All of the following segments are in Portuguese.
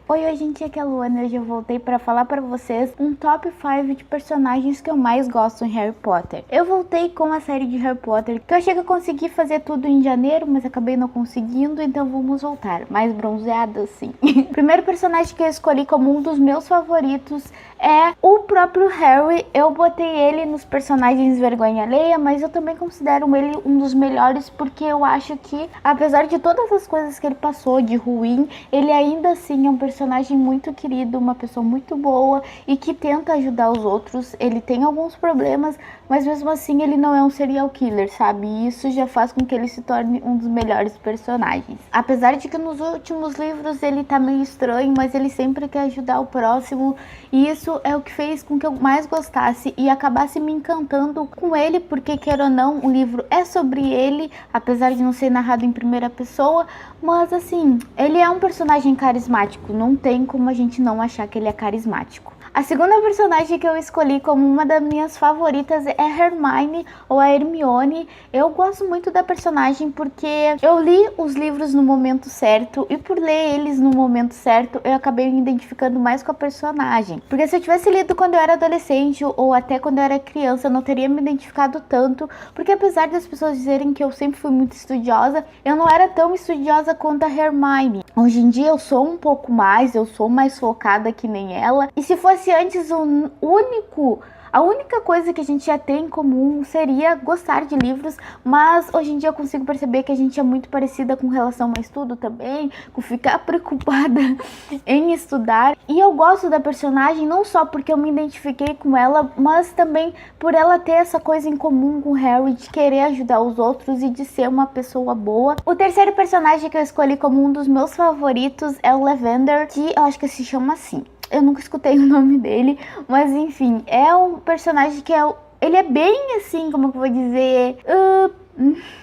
Oi, gente, aqui é a Luana. Hoje eu voltei para falar para vocês um top 5 de personagens que eu mais gosto em Harry Potter. Eu voltei com a série de Harry Potter, que eu achei que eu consegui fazer tudo em janeiro, mas acabei não conseguindo, então vamos voltar. Mais bronzeada, assim. O primeiro personagem que eu escolhi como um dos meus favoritos é o próprio Harry. Eu botei ele nos personagens vergonha alheia, mas eu também considero ele um dos melhores, porque eu acho que, apesar de todas as coisas que ele passou de ruim, ele ainda assim é um personagem muito querido, uma pessoa muito boa e que tenta ajudar os outros. Ele tem alguns problemas, mas mesmo assim ele não é um serial killer, sabe? E isso já faz com que ele se torne um dos melhores personagens. Apesar de que nos últimos livros ele tá meio estranho, mas ele sempre quer ajudar o próximo, e isso é o que fez com que eu mais gostasse e acabasse me encantando com ele, porque, queira ou não, o livro é sobre ele, apesar de não ser narrado em primeira pessoa, mas assim, ele é um personagem carismático, não tem como a gente não achar que ele é carismático. A segunda personagem que eu escolhi como uma das minhas favoritas é a Hermione, ou a Hermione. Eu gosto muito da personagem porque eu li os livros no momento certo, e por ler eles no momento certo, eu acabei me identificando mais com a personagem. Porque se eu tivesse lido quando eu era adolescente, ou até quando eu era criança, eu não teria me identificado tanto, porque apesar das pessoas dizerem que eu sempre fui muito estudiosa, eu não era tão estudiosa quanto a Hermione. Hoje em dia eu sou um pouco mais, eu sou mais focada que nem ela, e se fosse antes a única coisa que a gente já tem em comum seria gostar de livros, mas hoje em dia eu consigo perceber que a gente é muito parecida com relação a estudo também, com ficar preocupada em estudar. E eu gosto da personagem não só porque eu me identifiquei com ela, mas também por ela ter essa coisa em comum com o Harry, de querer ajudar os outros e de ser uma pessoa boa. O terceiro personagem que eu escolhi como um dos meus favoritos é o Lavender, que eu acho que se chama assim. Eu nunca escutei o nome dele, mas enfim, é um personagem que ele é bem assim, como que eu vou dizer,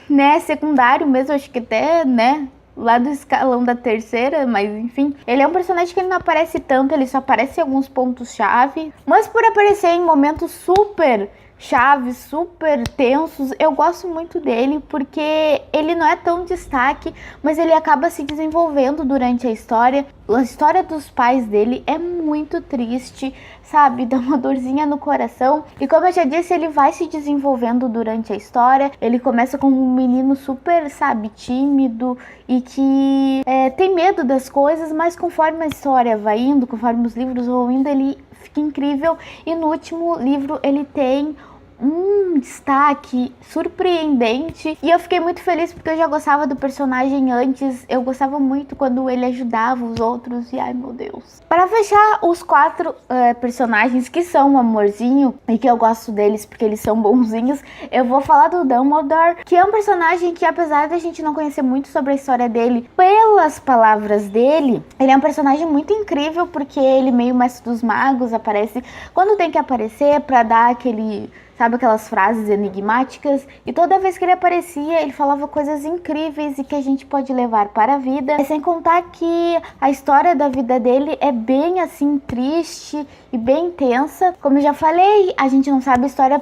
né, secundário mesmo, acho que até, né, lá do escalão da terceira, mas enfim. Ele é um personagem que ele não aparece tanto, ele só aparece em alguns pontos-chave, mas por aparecer em momentos super chaves, super tensos, eu gosto muito dele, porque ele não é tão destaque, mas ele acaba se desenvolvendo durante a história. A história dos pais dele é muito triste, sabe? Dá uma dorzinha no coração. E como eu já disse, ele vai se desenvolvendo durante a história. Ele começa como um menino super, sabe, tímido e que tem medo das coisas, mas conforme a história vai indo, conforme os livros vão indo, ele fica incrível. E no último livro ele tem um destaque surpreendente, e eu fiquei muito feliz porque eu já gostava do personagem antes. Eu gostava muito quando ele ajudava os outros, e ai meu Deus. Para fechar os quatro personagens que são um amorzinho e que eu gosto deles porque eles são bonzinhos, eu vou falar do Dumbledore, que é um personagem que, apesar da gente não conhecer muito sobre a história dele pelas palavras dele, ele é um personagem muito incrível, porque ele, meio mestre dos magos, aparece quando tem que aparecer para dar aquele, sabe, aquelas frases enigmáticas, e toda vez que ele aparecia, ele falava coisas incríveis e que a gente pode levar para a vida. Sem contar que a história da vida dele é bem assim triste e bem intensa. Como eu já falei, a gente não sabe a história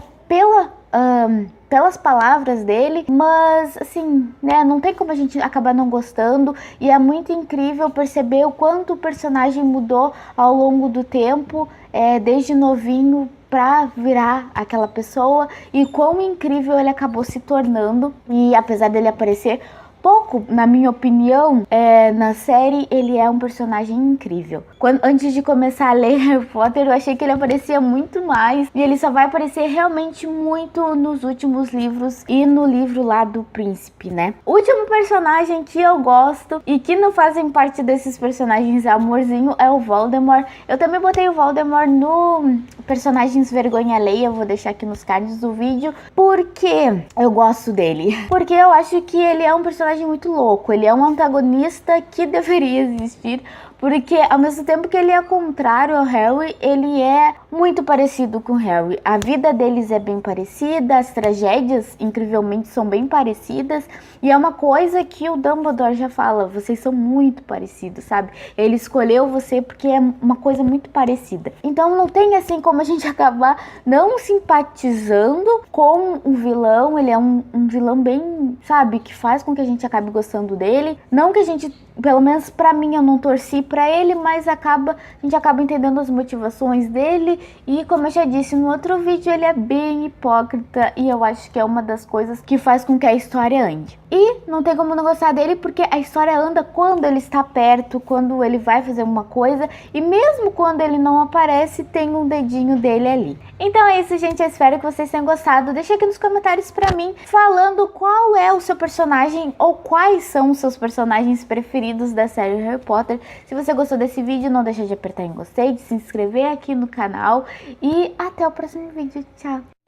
pelas palavras dele, mas assim, né, não tem como a gente acabar não gostando, e é muito incrível perceber o quanto o personagem mudou ao longo do tempo, desde novinho pra virar aquela pessoa, e quão incrível ele acabou se tornando. E apesar dele aparecer pouco, na minha opinião, na série, ele é um personagem incrível. Antes de começar a ler Harry Potter, eu achei que ele aparecia muito mais, e ele só vai aparecer realmente muito nos últimos livros e no livro lá do príncipe, né? O último personagem que eu gosto e que não fazem parte desses personagens amorzinho é o Voldemort. Eu também botei o Voldemort no personagens vergonha alheia, eu vou deixar aqui nos cards do vídeo, porque eu gosto dele. Porque eu acho que ele é um personagem muito louco, ele é um antagonista que deveria existir, porque ao mesmo tempo que ele é contrário ao Harry, ele é muito parecido com o Harry. A vida deles é bem parecida, as tragédias incrivelmente são bem parecidas, e é uma coisa que o Dumbledore já fala: vocês são muito parecidos, sabe? Ele escolheu você porque é uma coisa muito parecida. Então não tem assim como a gente acabar não simpatizando com o vilão. Ele é um vilão bem, sabe, que faz com que a gente acabe gostando dele. Não que a gente, pelo menos pra mim, eu não torci pra ele, mas a gente acaba entendendo as motivações dele. E como eu já disse no outro vídeo, ele é bem hipócrita e eu acho que é uma das coisas que faz com que a história ande. E não tem como não gostar dele, porque a história anda quando ele está perto, quando ele vai fazer uma coisa, e mesmo quando ele não aparece, tem um dedinho dele ali. Então é isso, gente, eu espero que vocês tenham gostado. Deixa aqui nos comentários pra mim, falando qual é o seu personagem, ou quais são os seus personagens preferidos da série Harry Potter. Se você gostou desse vídeo, não deixa de apertar em gostei, de se inscrever aqui no canal, e até o próximo vídeo. Tchau!